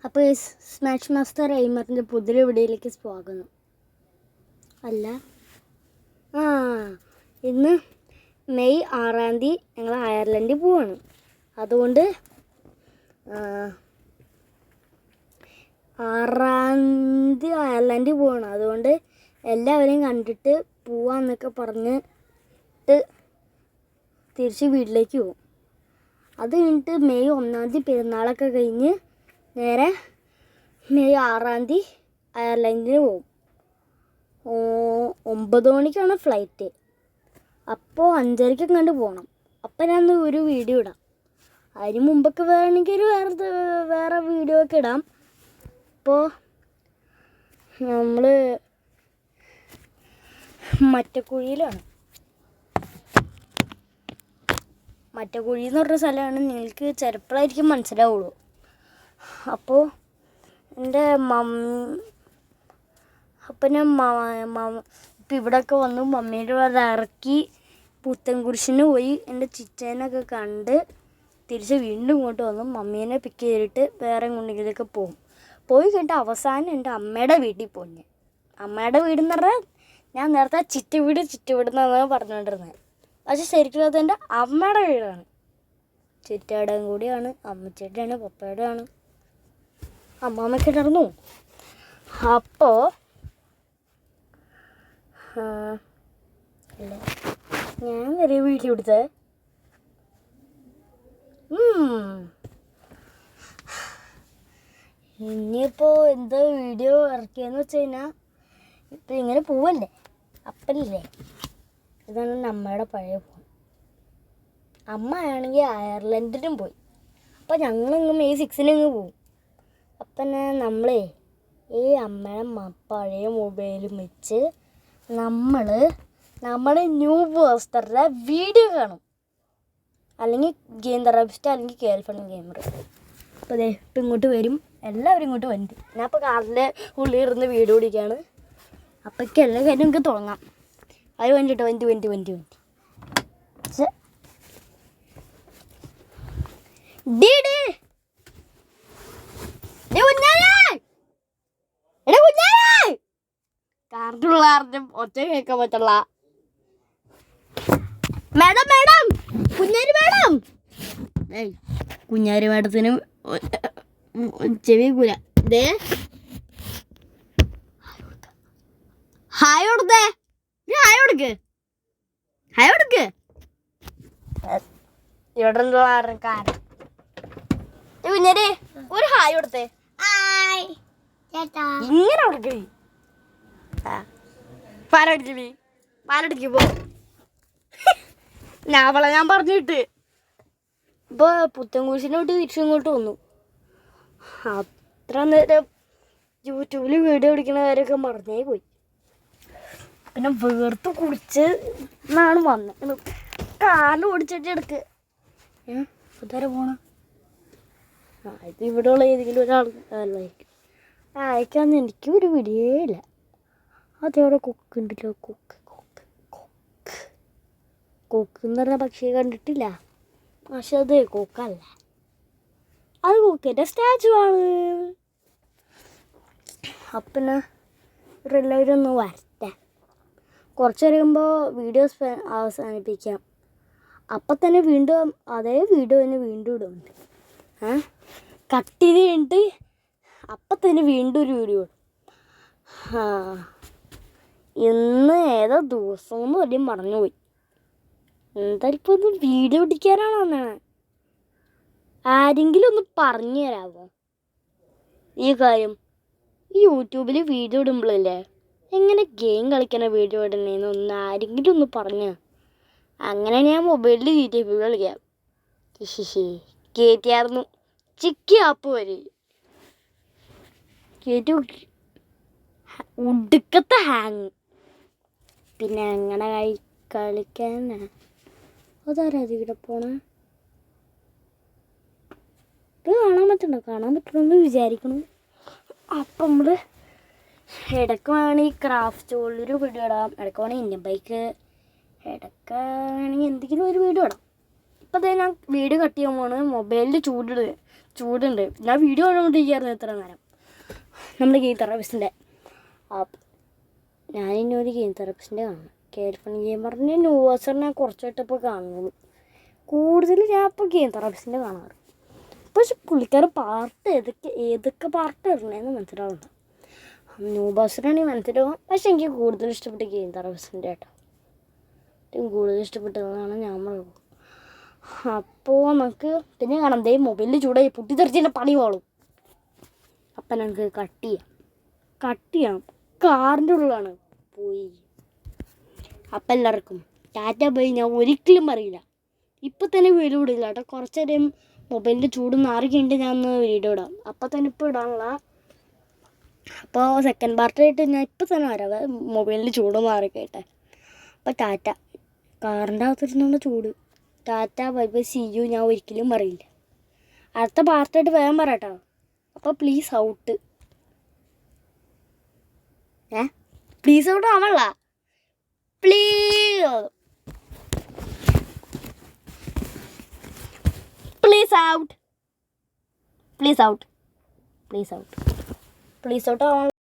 അപ്പോൾ smash master എയ്മറിൻ്റെ പുതിയ വീഡിയോയിലേക്ക് സ്വാഗതം. അല്ല ഇന്ന് മെയ് 6-ാം തീയതി ഞങ്ങൾ അയർലൻഡിൽ പോവാണ്. അതുകൊണ്ട് 6-ാം തീയതി അയർലൻഡിൽ പോവാണ്. അതുകൊണ്ട് എല്ലാവരെയും കണ്ടിട്ട് പോവാന്നൊക്കെ പറഞ്ഞിട്ട് തിരിച്ച് വീട്ടിലേക്ക് പോകും. അത് കഴിഞ്ഞിട്ട് മെയ് 1-ാം തീയതി പെരുന്നാളൊക്കെ കഴിഞ്ഞ് നേരെ മെയ് 6-ാം തീയതി അയർലൻഡിന് പോകും. 9 മണിക്കാണ് ഫ്ലൈറ്റ്. അപ്പോൾ 5:30 കണ്ട് പോകണം. അപ്പം ഞാൻ ഒരു വീഡിയോ ഇടാം. അതിന് മുമ്പൊക്കെ വേണമെങ്കിൽ വേറെ വീഡിയോ ഒക്കെ ഇടാം. അപ്പോൾ നമ്മൾ മറ്റക്കുഴിയിലാണ്. മറ്റക്കുഴി എന്ന് പറഞ്ഞ സ്ഥലമാണ്. നിങ്ങൾക്ക് ചിലപ്പോഴായിരിക്കും മനസ്സിലാവുള്ളൂ. അപ്പോൾ എൻ്റെ അപ്പം ഞാൻ ഇപ്പം ഇവിടെയൊക്കെ വന്നു മമ്മീൻ്റെ അവിടെ ഇറക്കി പുത്തൻകുരിശിന് പോയി എൻ്റെ ചിച്ചേനൊക്കെ കണ്ട് തിരിച്ച് വീണ്ടും ഇങ്ങോട്ട് വന്നു മമ്മീനെ പിക്ക് ചെയ്തിട്ട് വേറെ എങ്ങോട്ടെങ്കിലൊക്കെ പോകും. പോയി കഴിഞ്ഞിട്ട് അവസാനം എൻ്റെ അമ്മയുടെ വീട്ടിൽ പോയി. അമ്മയുടെ വീടെന്ന് പറഞ്ഞാൽ ഞാൻ നേരത്തെ ചിറ്റ വീട് എന്നാണ് പറഞ്ഞുകൊണ്ടിരുന്നത്. പക്ഷെ ശരിക്കും അത് എൻ്റെ അമ്മയുടെ വീടാണ്. ചിറ്റയുടെയും കൂടിയാണ്, അമ്മച്ചിയുടെയാണ്, പപ്പയുടെ ആണ്. അമ്മാമ്മയൊക്കെ ഇടർന്നു. അപ്പോൾ അല്ല ഞാൻ വരെ വീട്ടിൽ കൊടുത്തത് ഇനിയിപ്പോൾ എന്താ വീഡിയോ ഇറക്കിയെന്ന് വെച്ച് കഴിഞ്ഞാൽ ഇപ്പം ഇങ്ങനെ പോവല്ലേ അപ്പല്ലേ. ഇതാണ് നമ്മുടെ പഴയ ഫോൺ. അമ്മ ആണെങ്കിൽ അയർലൻഡിനും പോയി. അപ്പോൾ ഞങ്ങളിങ്ങ് മെയ് 6-ന് പോകും. അപ്പം നമ്മളെ ഈ അമ്മയുടെ പഴയ മൊബൈലും വെച്ച് നമ്മുടെ ന്യൂ പോസ്റ്ററുടെ വീഡിയോ കാണും. അല്ലെങ്കിൽ ഗെയിം തെറാപ്പിസ്റ്റ് അല്ലെങ്കിൽ കേൾഫൺ ഗെയിമർ. അപ്പോൾ അതെ ഇപ്പം ഇങ്ങോട്ട് വരും. എല്ലാവരും ഇങ്ങോട്ട് വരും. ഞാൻ ഇപ്പോൾ കാറിൻ്റെ ഉള്ളിൽ ഇരുന്ന് വീഡിയോ പിടിക്കുകയാണ്. അപ്പോഴേക്ക് എല്ലാ കാര്യം നമുക്ക് തുടങ്ങാം. അത് വേണ്ടിട്ടോ 20 കാർഡുള്ള ഒറ്റ കേൾക്കാൻ പറ്റുള്ള മേഡം കുഞ്ഞാരി മേഡം. കുഞ്ഞാരി മേഡത്തിന് ചെവി കൂല. ഹായ് കൊടുത്തേ. ഹായ് കൊടുക്ക് ഇവിടെ കാര്യം. കുഞ്ഞാരി ഒരു ഹായ് കൊടുത്തേ. ഇങ്ങനെ കൊടുക്കേ. പാലടിക്ക് പോ. ഞാൻ പറഞ്ഞിട്ട് ഇപ്പോൾ പുത്തൻകുരിശിനെ വിട്ട് തിരിച്ചിങ്ങോട്ട് വന്നു. അത്ര നേരം യൂട്യൂബിൽ വീഡിയോ പിടിക്കുന്ന കാര്യമൊക്കെ മറന്നേ പോയി. പിന്നെ വേർത്ത് കുടിച്ച് എന്നാണ് വന്നത്. കാല് ഓടിച്ചിട്ട് എടുക്ക്. ഇതുവരെ പോണം. ഇത് ഇവിടെയുള്ള ഏതെങ്കിലും ഒരാൾ അല്ലായിരിക്കും. അയക്കാന്ന് എനിക്കും ഒരു വീഡിയോ ഇല്ല. അതേവിടെ കൊക്കുണ്ടല്ലോ. കൊക്ക് എന്ന് പറഞ്ഞ പക്ഷിയെ കണ്ടിട്ടില്ല. പക്ഷെ അത് കൊക്കല്ല, അത് കൊക്കിൻ്റെ സ്റ്റാച്ചു ആണ്. അപ്പം ഇവരെല്ലാവരും ഒന്ന് വരട്ടെ. കുറച്ച് കഴിയുമ്പോൾ വീഡിയോ അവസാനിപ്പിക്കാം. അപ്പം തന്നെ വീണ്ടും അതേ വീഡിയോ തന്നെ വീണ്ടും ഇടുന്നുണ്ട്. കട്ട് ചെയ്ത് കഴിഞ്ഞിട്ട് അപ്പം തന്നെ വീണ്ടും ഒരു വീഡിയോ ഇടും. ഇന്ന് ഏതോ ദിവസമെന്ന് വല്ലതും മറന്നുപോയി. എന്തായാലും ഇപ്പോൾ ഒന്ന് വീഡിയോ പിടിക്കാനാണോ എന്നാണ്. ആരെങ്കിലും ഒന്ന് പറഞ്ഞു തരാമോ ഈ കാര്യം? ഈ യൂട്യൂബിൽ വീഡിയോ ഇടുമ്പോഴല്ലേ എങ്ങനെ ഗെയിം കളിക്കണ വീഡിയോ ഇടണേന്ന് ഒന്ന് ആരെങ്കിലും ഒന്ന് പറഞ്ഞ. അങ്ങനെ ഞാൻ മൊബൈലിൽ GTA കളിക്കാം. കയറ്റിയായിരുന്നു ചിക്കി ആപ്പ് വരെ കയറ്റി ഉടുക്കത്തെ ഹാങ്. പിന്നെ അങ്ങനെ കളിക്കാനാ. അതാരാ ഇവിടെ പോണേ? ഇത് കാണാൻ പറ്റണമെന്ന് വിചാരിക്കണം. അപ്പം നമ്മൾ ഇടയ്ക്ക് വേണമെങ്കിൽ ക്രാഫ്റ്റ് പോലൊരു വീഡിയോ ഇടാം. ഇടയ്ക്ക് വേണമെങ്കിൽ ഇന്ത്യൻ ബൈക്ക്, ഇടയ്ക്ക് വേണമെങ്കിൽ എന്തെങ്കിലും ഒരു വീഡിയോ ഇടാം. ഇപ്പം അതേ ഞാൻ വീഡിയോ കട്ട് ചെയ്യാൻ പോണ്. മൊബൈലിൽ ചൂടുണ്ട്. ഞാൻ വീഡിയോ കണ്ടുകൊണ്ടിരിക്കുകയായിരുന്നു ഇത്ര നേരം. നമ്മുടെ ഗെയിം തെറാപ്പിസ്റ്റിൻ്റെ ഞാനിനി ഒരു ഗെയിം തെറാപ്പിസ്റ്റിൻ്റെ കാണുന്നു. കേൾഫൺ ഗെയിമറിൻ്റെ ന്യൂവേഴ്സറിനെ കുറച്ചായിട്ടിപ്പോൾ കാണുന്നത്. കൂടുതൽ ഞാൻ ഇപ്പോൾ ഗെയിം തെറാപ്പിസ്റ്റിൻ്റെ കാണാറ്. പക്ഷെ പുള്ളിക്കാരൻ പാർട്ട് ഏതൊക്കെ പാർട്ട് ഇടണേന്ന് മനസ്സിലാവുന്നുണ്ട്. ന്യൂബേഴ്സറാണെങ്കിൽ മനസ്സിലാവും. പക്ഷെ എനിക്ക് കൂടുതൽ ഇഷ്ടപ്പെട്ട ഗെയിം തെറാപ്പിസ്റ്റിൻ്റെ കേട്ടോ. ഏറ്റവും കൂടുതൽ ഇഷ്ടപ്പെട്ടതാണ് ഞാൻ പറയുന്നത്. അപ്പോൾ നമുക്ക് പിന്നെ കാണാം. മൊബൈലിൽ ചൂടായി പൊട്ടിത്തെറിച്ചതിൻ്റെ പണി പോളും. അപ്പം നമുക്ക് കട്ട് ചെയ്യാം. കാറിൻ്റെ ഉള്ളിലാണ് പോയി. അപ്പം എല്ലാവർക്കും ടാറ്റ പോയി. ഞാൻ ഒരിക്കലും പറയില്ല. ഇപ്പം തന്നെ വീഡിയോ ഇടില്ല കേട്ടോ. കുറച്ച് നേരം മൊബൈലിൻ്റെ ചൂട് മാറി കഴിഞ്ഞിട്ട് ഞാൻ ഒന്ന് വീഡിയോ ഇടാം. അപ്പം തന്നെ ഇപ്പോൾ ഇടാനുള്ള. അപ്പോൾ സെക്കൻഡ് പാർട്ടായിട്ട് ഞാൻ ഇപ്പം തന്നെ വരാം. മൊബൈലിൻ്റെ ചൂട് മാറിക്കട്ടെ. അപ്പോൾ ടാറ്റ. കാറിൻ്റെ അകത്തിരുന്നുള്ള ചൂട്. Tata bye bye see you. ഞാൻ ഒരിക്കലും പറയില്ല. അടുത്ത പാർട്ടായിട്ട് വേഗം പറയാട്ടോ. അപ്പോൾ പ്ലീസ് ഔട്ട്. പ്ലീസ് ഔട്ട് ആവണല്ല. പ്ലീസ് ഔട്ട് ആവണം.